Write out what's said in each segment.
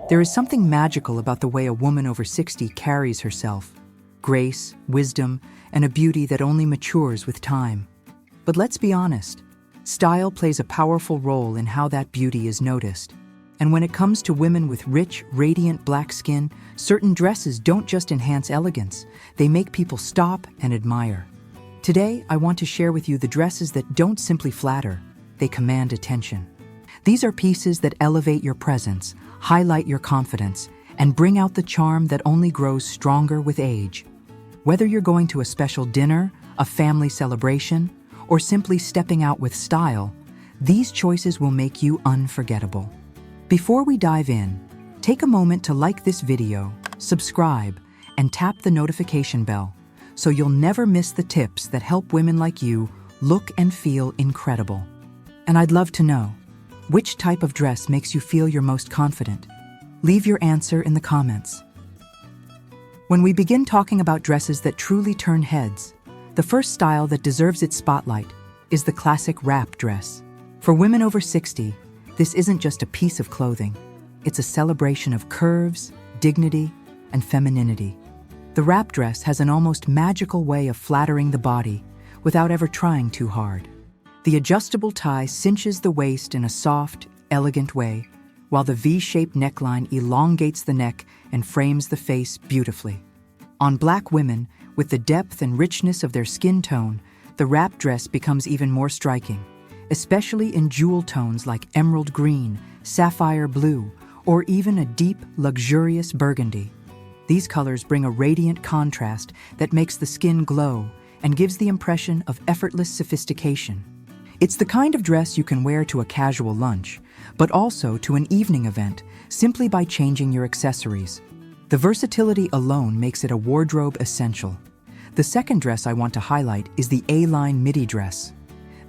There is something magical about the way a woman over 60 carries herself. Grace, wisdom, and a beauty that only matures with time. But let's be honest, style plays a powerful role in how that beauty is noticed. And when it comes to women with rich, radiant black skin, certain dresses don't just enhance elegance, they make people stop and admire. Today, I want to share with you the dresses that don't simply flatter, they command attention. These are pieces that elevate your presence, highlight your confidence, and bring out the charm that only grows stronger with age. Whether you're going to a special dinner, a family celebration, or simply stepping out with style, these choices will make you unforgettable. Before we dive in, take a moment to like this video, subscribe, and tap the notification bell so you'll never miss the tips that help women like you look and feel incredible. And I'd love to know, which type of dress makes you feel your most confident? Leave your answer in the comments. When we begin talking about dresses that truly turn heads, the first style that deserves its spotlight is the classic wrap dress. For women over 60, this isn't just a piece of clothing. It's a celebration of curves, dignity, and femininity. The wrap dress has an almost magical way of flattering the body without ever trying too hard. The adjustable tie cinches the waist in a soft, elegant way, while the V-shaped neckline elongates the neck and frames the face beautifully. On black women, with the depth and richness of their skin tone, the wrap dress becomes even more striking, especially in jewel tones like emerald green, sapphire blue, or even a deep, luxurious burgundy. These colors bring a radiant contrast that makes the skin glow and gives the impression of effortless sophistication. It's the kind of dress you can wear to a casual lunch, but also to an evening event, simply by changing your accessories. The versatility alone makes it a wardrobe essential. The second dress I want to highlight is the A-line midi dress.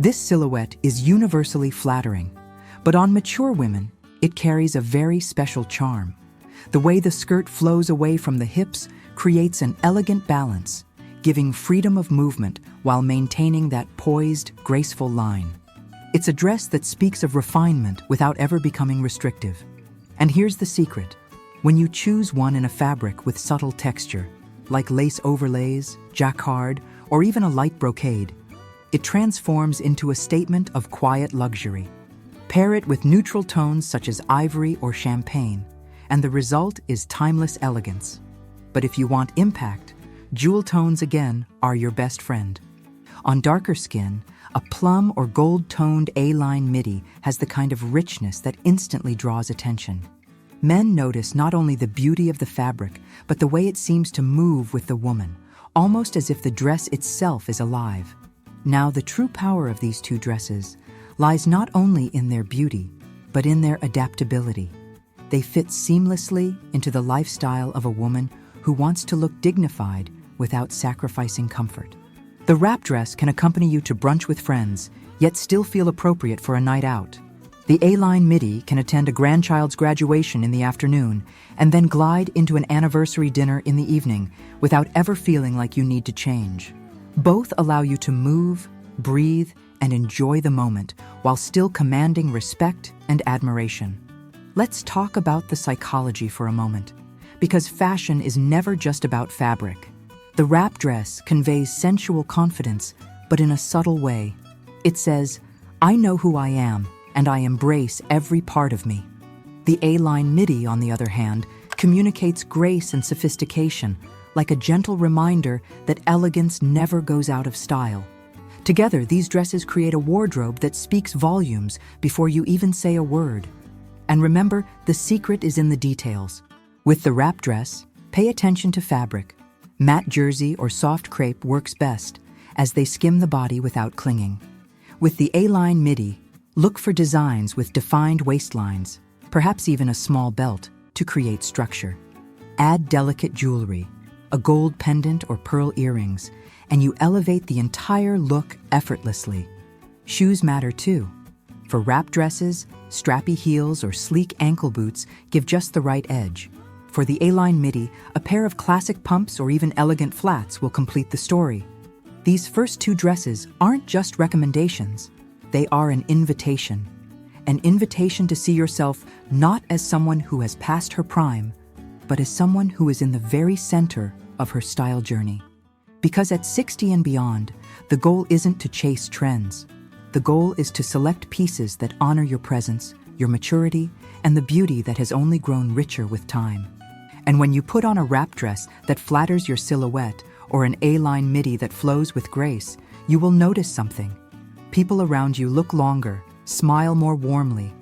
This silhouette is universally flattering, but on mature women, it carries a very special charm. The way the skirt flows away from the hips creates an elegant balance, giving freedom of movement while maintaining that poised, graceful line. It's a dress that speaks of refinement without ever becoming restrictive. And here's the secret. When you choose one in a fabric with subtle texture, like lace overlays, jacquard, or even a light brocade, it transforms into a statement of quiet luxury. Pair it with neutral tones such as ivory or champagne, and the result is timeless elegance. But if you want impact, jewel tones again are your best friend. On darker skin, a plum or gold-toned A-line midi has the kind of richness that instantly draws attention. Men notice not only the beauty of the fabric, but the way it seems to move with the woman, almost as if the dress itself is alive. Now, the true power of these two dresses lies not only in their beauty, but in their adaptability. They fit seamlessly into the lifestyle of a woman who wants to look dignified without sacrificing comfort. The wrap dress can accompany you to brunch with friends, yet still feel appropriate for a night out. The A-line midi can attend a grandchild's graduation in the afternoon and then glide into an anniversary dinner in the evening without ever feeling like you need to change. Both allow you to move, breathe, and enjoy the moment while still commanding respect and admiration. Let's talk about the psychology for a moment, because fashion is never just about fabric. The wrap dress conveys sensual confidence, but in a subtle way. It says, "I know who I am, and I embrace every part of me." The A-line midi, on the other hand, communicates grace and sophistication, like a gentle reminder that elegance never goes out of style. Together, these dresses create a wardrobe that speaks volumes before you even say a word. And remember, the secret is in the details. With the wrap dress, pay attention to fabric. Matte jersey or soft crepe works best, as they skim the body without clinging. With the A-line midi, look for designs with defined waistlines, perhaps even a small belt, to create structure. Add delicate jewelry, a gold pendant or pearl earrings, and you elevate the entire look effortlessly. Shoes matter too. For wrap dresses, strappy heels or sleek ankle boots give just the right edge. For the A-line midi, a pair of classic pumps or even elegant flats will complete the story. These first two dresses aren't just recommendations, they are an invitation. an invitation to see yourself not as someone who has passed her prime, but as someone who is in the very center of her style journey. Because at 60 and beyond, the goal isn't to chase trends. The goal is to select pieces that honor your presence, your maturity, and the beauty that has only grown richer with time. And when you put on a wrap dress that flatters your silhouette or an A-line midi that flows with grace, you will notice something. People around you look longer, smile more warmly,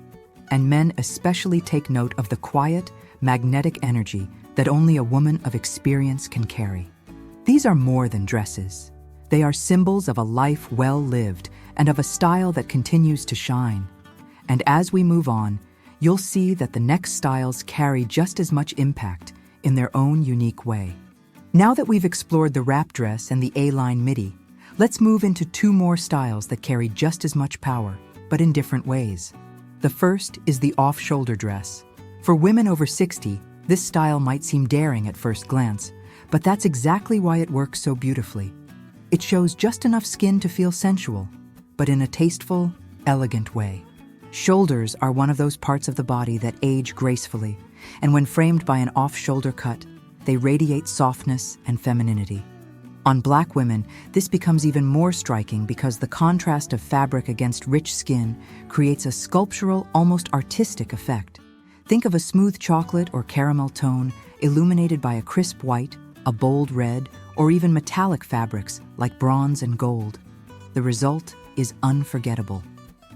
and men especially take note of the quiet, magnetic energy that only a woman of experience can carry. These are more than dresses. They are symbols of a life well lived and of a style that continues to shine. And as we move on, you'll see that the next styles carry just as much impact in their own unique way. Now that we've explored the wrap dress and the A-line midi, let's move into two more styles that carry just as much power, but in different ways. The first is the off-shoulder dress. For women over 60, this style might seem daring at first glance, but that's exactly why it works so beautifully. It shows just enough skin to feel sensual, but in a tasteful, elegant way. Shoulders are one of those parts of the body that age gracefully, and when framed by an off-shoulder cut, they radiate softness and femininity. On Black women, this becomes even more striking because the contrast of fabric against rich skin creates a sculptural, almost artistic effect. Think of a smooth chocolate or caramel tone illuminated by a crisp white, a bold red, or even metallic fabrics like bronze and gold. The result is unforgettable.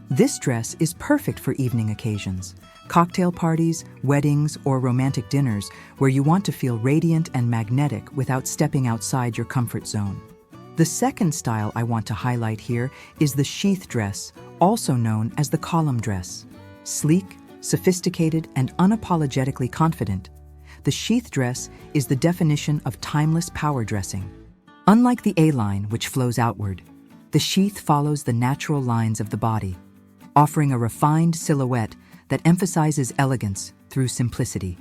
This dress is perfect for evening occasions, cocktail parties, weddings, or romantic dinners where you want to feel radiant and magnetic without stepping outside your comfort zone. The second style I want to highlight here is the sheath dress, also known as the column dress. Sleek, sophisticated, and unapologetically confident, the sheath dress is the definition of timeless power dressing. Unlike the A-line, which flows outward, the sheath follows the natural lines of the body, offering a refined silhouette that emphasizes elegance through simplicity.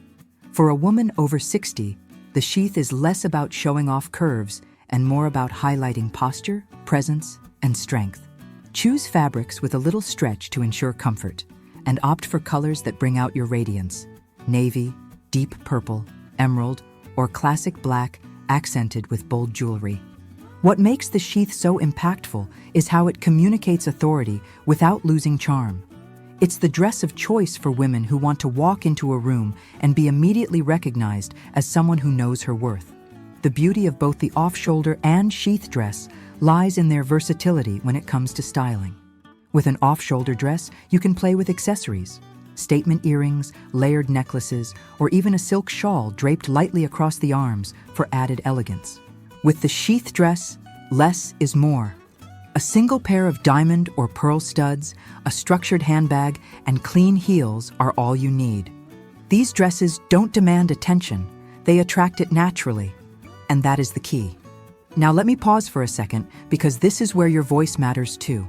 For a woman over 60, the sheath is less about showing off curves and more about highlighting posture, presence, and strength. Choose fabrics with a little stretch to ensure comfort, and opt for colors that bring out your radiance: navy, deep purple, emerald, or classic black accented with bold jewelry. What makes the sheath so impactful is how it communicates authority without losing charm. It's the dress of choice for women who want to walk into a room and be immediately recognized as someone who knows her worth. The beauty of both the off-shoulder and sheath dress lies in their versatility when it comes to styling. With an off-shoulder dress, you can play with accessories: statement earrings, layered necklaces, or even a silk shawl draped lightly across the arms for added elegance. With the sheath dress, less is more. A single pair of diamond or pearl studs, a structured handbag, and clean heels are all you need. These dresses don't demand attention, they attract it naturally, and that is the key. Now let me pause for a second, because this is where your voice matters too.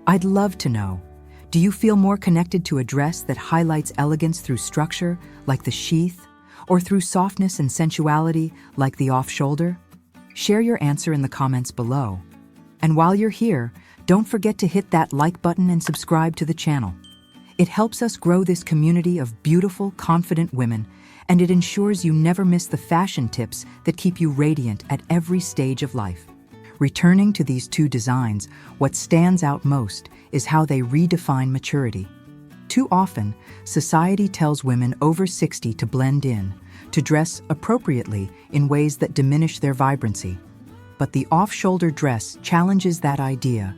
I'd love to know, do you feel more connected to a dress that highlights elegance through structure, like the sheath, or through softness and sensuality, like the off-shoulder? Share your answer in the comments below. And while you're here, don't forget to hit that like button and subscribe to the channel. It helps us grow this community of beautiful, confident women, and it ensures you never miss the fashion tips that keep you radiant at every stage of life. Returning to these two designs, what stands out most is how they redefine maturity. Too often, society tells women over 60 to blend in, to dress appropriately in ways that diminish their vibrancy. But the off-shoulder dress challenges that idea.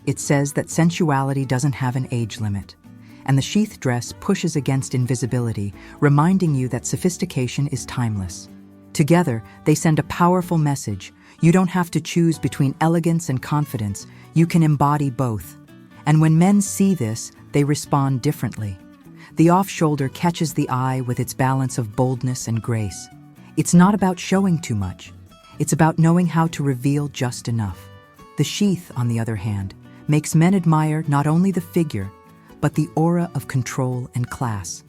It says that sensuality doesn't have an age limit. And the sheath dress pushes against invisibility, reminding you that sophistication is timeless. Together, they send a powerful message. You don't have to choose between elegance and confidence. You can embody both. And when men see this, they respond differently. The off-shoulder catches the eye with its balance of boldness and grace. It's not about showing too much. It's about knowing how to reveal just enough. The sheath, on the other hand, makes men admire not only the figure, but the aura of control and class.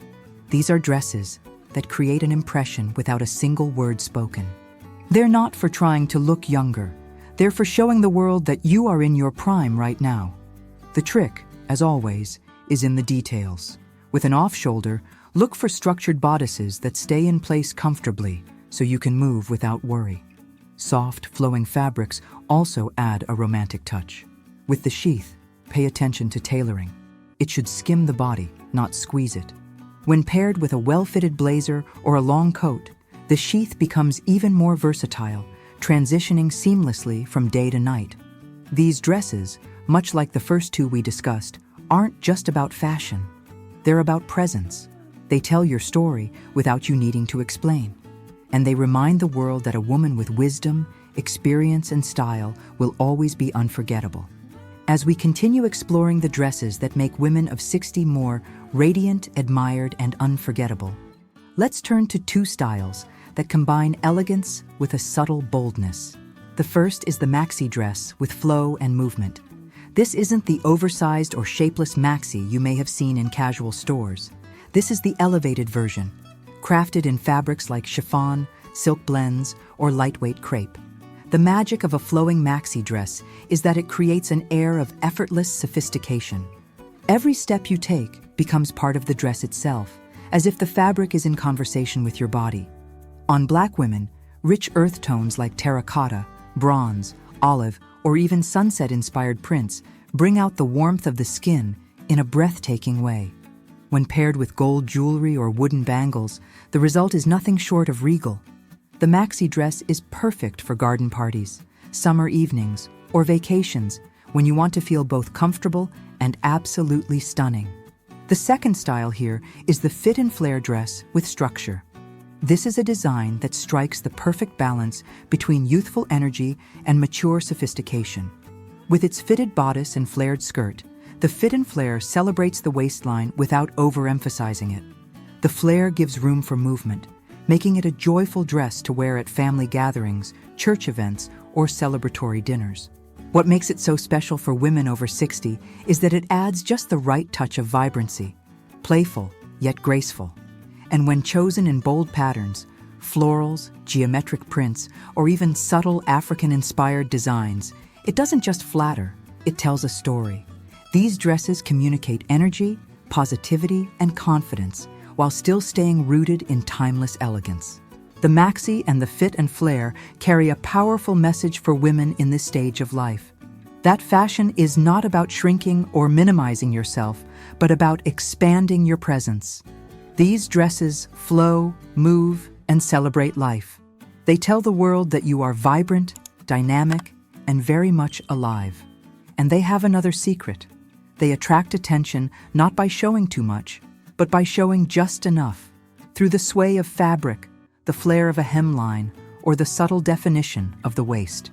These are dresses that create an impression without a single word spoken. They're not for trying to look younger. They're for showing the world that you are in your prime right now. The trick, as always, is in the details. With an off-shoulder, look for structured bodices that stay in place comfortably so you can move without worry. Soft, flowing fabrics also add a romantic touch. With the sheath, pay attention to tailoring. It should skim the body, not squeeze it. When paired with a well-fitted blazer or a long coat, the sheath becomes even more versatile, transitioning seamlessly from day to night. These dresses, much like the first two we discussed, aren't just about fashion. They're about presence. They tell your story without you needing to explain. And they remind the world that a woman with wisdom, experience, and style will always be unforgettable. As we continue exploring the dresses that make women of 60 more radiant, admired, and unforgettable, let's turn to two styles that combine elegance with a subtle boldness. The first is the maxi dress with flow and movement. This isn't the oversized or shapeless maxi you may have seen in casual stores. This is the elevated version, crafted in fabrics like chiffon, silk blends, or lightweight crepe. The magic of a flowing maxi dress is that it creates an air of effortless sophistication. Every step you take becomes part of the dress itself, as if the fabric is in conversation with your body. On Black women, rich earth tones like terracotta, bronze, olive, or even sunset-inspired prints bring out the warmth of the skin in a breathtaking way. When paired with gold jewelry or wooden bangles, the result is nothing short of regal. The maxi dress is perfect for garden parties, summer evenings, or vacations when you want to feel both comfortable and absolutely stunning. The second style here is the fit and flare dress with structure. This is a design that strikes the perfect balance between youthful energy and mature sophistication. With its fitted bodice and flared skirt, the fit and flare celebrates the waistline without overemphasizing it. The flare gives room for movement, making it a joyful dress to wear at family gatherings, church events, or celebratory dinners. What makes it so special for women over 60 is that it adds just the right touch of vibrancy, playful yet graceful. And when chosen in bold patterns, florals, geometric prints, or even subtle African-inspired designs, it doesn't just flatter, it tells a story. These dresses communicate energy, positivity, and confidence, while still staying rooted in timeless elegance. The maxi and the fit and flare carry a powerful message for women in this stage of life. That fashion is not about shrinking or minimizing yourself, but about expanding your presence. These dresses flow, move, and celebrate life. They tell the world that you are vibrant, dynamic, and very much alive. And they have another secret. They attract attention not by showing too much, but by showing just enough, through the sway of fabric, the flare of a hemline, or the subtle definition of the waist.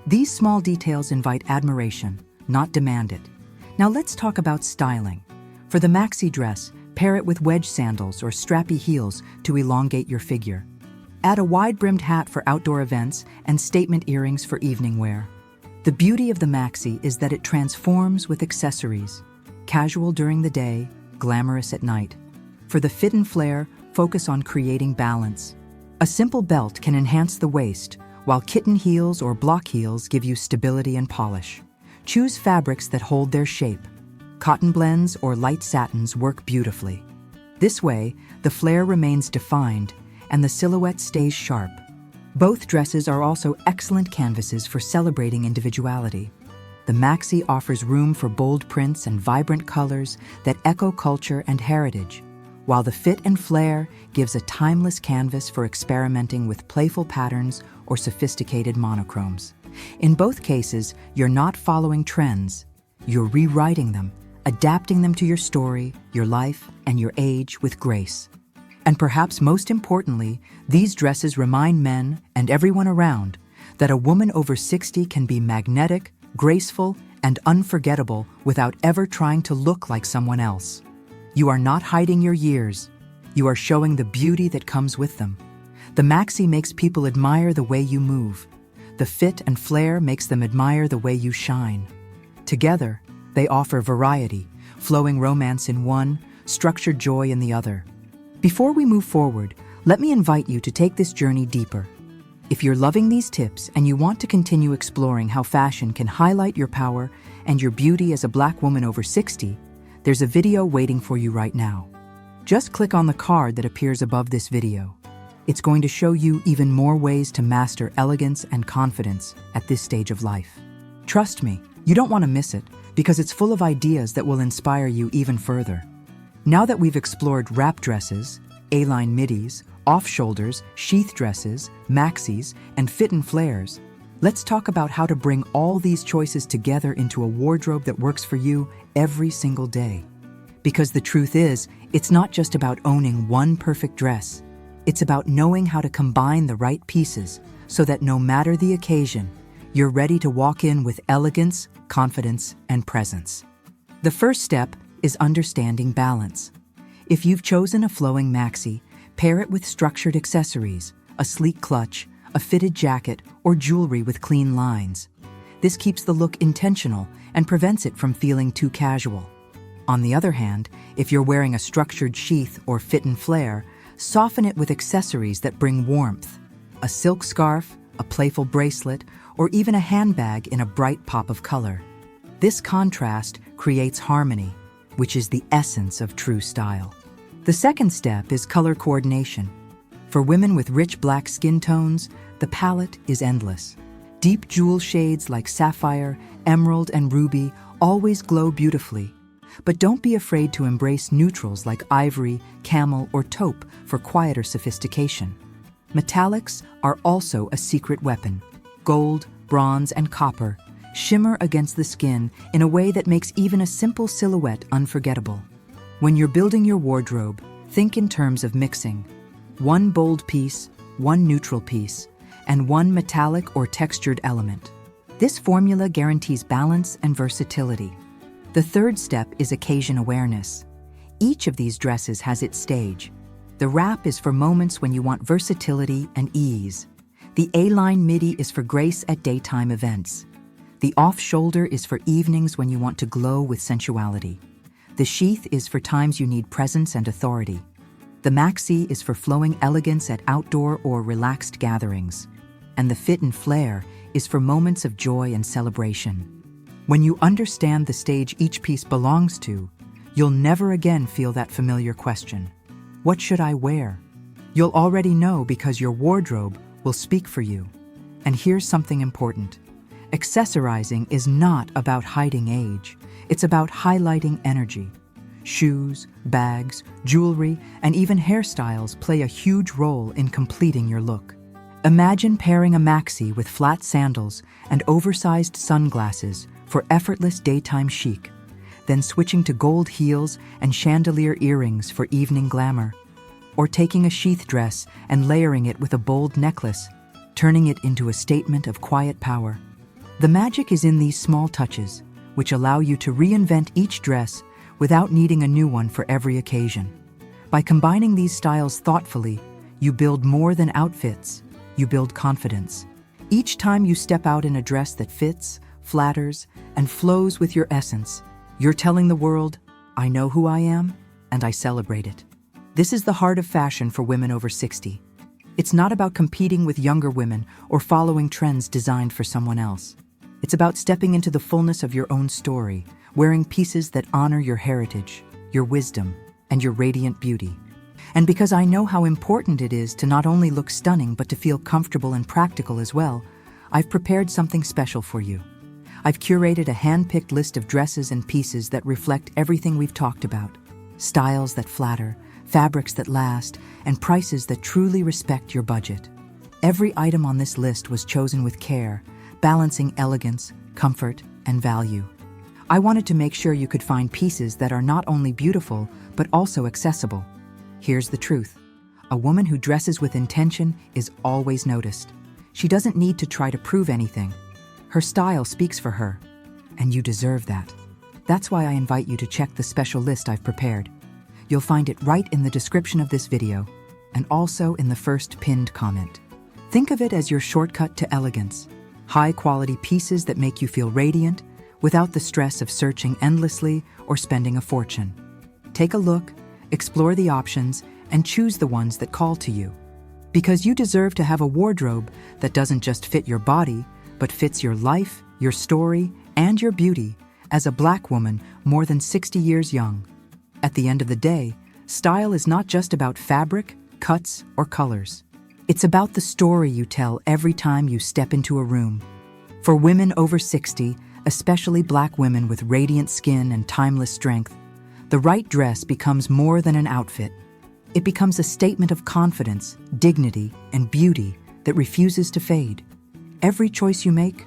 These small details invite admiration, not demand it. Now let's talk about styling. For the maxi dress, pair it with wedge sandals or strappy heels to elongate your figure. Add a wide-brimmed hat for outdoor events and statement earrings for evening wear. The beauty of the maxi is that it transforms with accessories, casual during the day, glamorous at night. For the fit and flare, focus on creating balance. A simple belt can enhance the waist, while kitten heels or block heels give you stability and polish. Choose fabrics that hold their shape. Cotton blends or light satins work beautifully. This way, the flare remains defined and the silhouette stays sharp. Both dresses are also excellent canvases for celebrating individuality. The maxi offers room for bold prints and vibrant colors that echo culture and heritage, while the fit and flare gives a timeless canvas for experimenting with playful patterns or sophisticated monochromes. In both cases, you're not following trends, you're rewriting them, adapting them to your story, your life, and your age with grace. And perhaps most importantly, these dresses remind men and everyone around that a woman over 60 can be magnetic, graceful, and unforgettable without ever trying to look like someone else. You are not hiding your years. You are showing the beauty that comes with them. The maxi makes people admire the way you move. The fit and flare makes them admire the way you shine. Together, they offer variety, flowing romance in one, structured joy in the other. Before we move forward, let me invite you to take this journey deeper. If you're loving these tips and you want to continue exploring how fashion can highlight your power and your beauty as a Black woman over 60, There's a video waiting for you right now. Just click on the card that appears above this video. It's going to show you even more ways to master elegance and confidence at this stage of life. Trust me, you don't want to miss it because it's full of ideas that will inspire you even further. Now that we've explored wrap dresses, A-line midis, off-shoulders, sheath dresses, maxis, and fit and flares, let's talk about how to bring all these choices together into a wardrobe that works for you every single day. Because the truth is, it's not just about owning one perfect dress. It's about knowing how to combine the right pieces so that no matter the occasion, you're ready to walk in with elegance, confidence, and presence. The first step is understanding balance. If you've chosen a flowing maxi, pair it with structured accessories, a sleek clutch, a fitted jacket, or jewelry with clean lines. This keeps the look intentional and prevents it from feeling too casual. On the other hand, if you're wearing a structured sheath or fit and flare, soften it with accessories that bring warmth. A silk scarf, a playful bracelet, or even a handbag in a bright pop of color. This contrast creates harmony, which is the essence of true style. The second step is color coordination. For women with rich black skin tones, the palette is endless. Deep jewel shades like sapphire, emerald, and ruby always glow beautifully. But don't be afraid to embrace neutrals like ivory, camel, or taupe for quieter sophistication. Metallics are also a secret weapon. Gold, bronze, and copper shimmer against the skin in a way that makes even a simple silhouette unforgettable. When you're building your wardrobe, think in terms of mixing. One bold piece, one neutral piece, and one metallic or textured element. This formula guarantees balance and versatility. The third step is occasion awareness. Each of these dresses has its stage. The wrap is for moments when you want versatility and ease. The A-line midi is for grace at daytime events. The off-shoulder is for evenings when you want to glow with sensuality. The sheath is for times you need presence and authority. The maxi is for flowing elegance at outdoor or relaxed gatherings. And the fit and flare is for moments of joy and celebration. When you understand the stage each piece belongs to, you'll never again feel that familiar question, what should I wear? You'll already know because your wardrobe will speak for you. And here's something important. Accessorizing is not about hiding age. It's about highlighting energy. Shoes, bags, jewelry, and even hairstyles play a huge role in completing your look. Imagine pairing a maxi with flat sandals and oversized sunglasses for effortless daytime chic, then switching to gold heels and chandelier earrings for evening glamour, or taking a sheath dress and layering it with a bold necklace, turning it into a statement of quiet power. The magic is in these small touches, which allow you to reinvent each dress without needing a new one for every occasion. By combining these styles thoughtfully, you build more than outfits, you build confidence. Each time you step out in a dress that fits, flatters, and flows with your essence, you're telling the world, I know who I am, and I celebrate it. This is the heart of fashion for women over 60. It's not about competing with younger women or following trends designed for someone else. It's about stepping into the fullness of your own story, wearing pieces that honor your heritage, your wisdom, and your radiant beauty. And because I know how important it is to not only look stunning but to feel comfortable and practical as well, I've prepared something special for you. I've curated a hand-picked list of dresses and pieces that reflect everything we've talked about. Styles that flatter, fabrics that last, and prices that truly respect your budget. Every item on this list was chosen with care, balancing elegance, comfort, and value. I wanted to make sure you could find pieces that are not only beautiful, but also accessible. Here's the truth. A woman who dresses with intention is always noticed. She doesn't need to try to prove anything. Her style speaks for her, and you deserve that. That's why I invite you to check the special list I've prepared. You'll find it right in the description of this video, and also in the first pinned comment. Think of it as your shortcut to elegance. High-quality pieces that make you feel radiant, without the stress of searching endlessly or spending a fortune. Take a look, explore the options, and choose the ones that call to you. Because you deserve to have a wardrobe that doesn't just fit your body, but fits your life, your story, and your beauty, as a Black woman more than 60 years young. At the end of the day, style is not just about fabric, cuts, or colors. It's about the story you tell every time you step into a room. For women over 60, especially Black women with radiant skin and timeless strength, the right dress becomes more than an outfit. It becomes a statement of confidence, dignity, and beauty that refuses to fade. Every choice you make,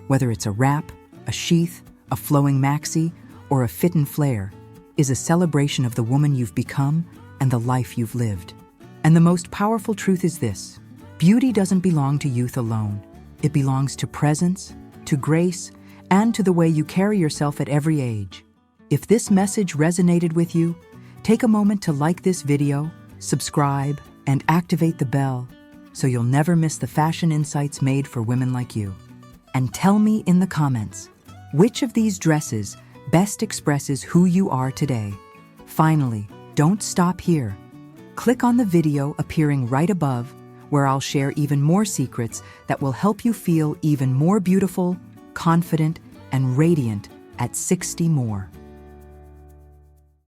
whether it's a wrap, a sheath, a flowing maxi, or a fit and flare, is a celebration of the woman you've become and the life you've lived. And the most powerful truth is this: beauty doesn't belong to youth alone. It belongs to presence, to grace, and to the way you carry yourself at every age. If this message resonated with you, take a moment to like this video, subscribe, and activate the bell so you'll never miss the fashion insights made for women like you. And tell me in the comments, which of these dresses best expresses who you are today? Finally, don't stop here. Click on the video appearing right above, where I'll share even more secrets that will help you feel even more beautiful, confident, and radiant at 60 more.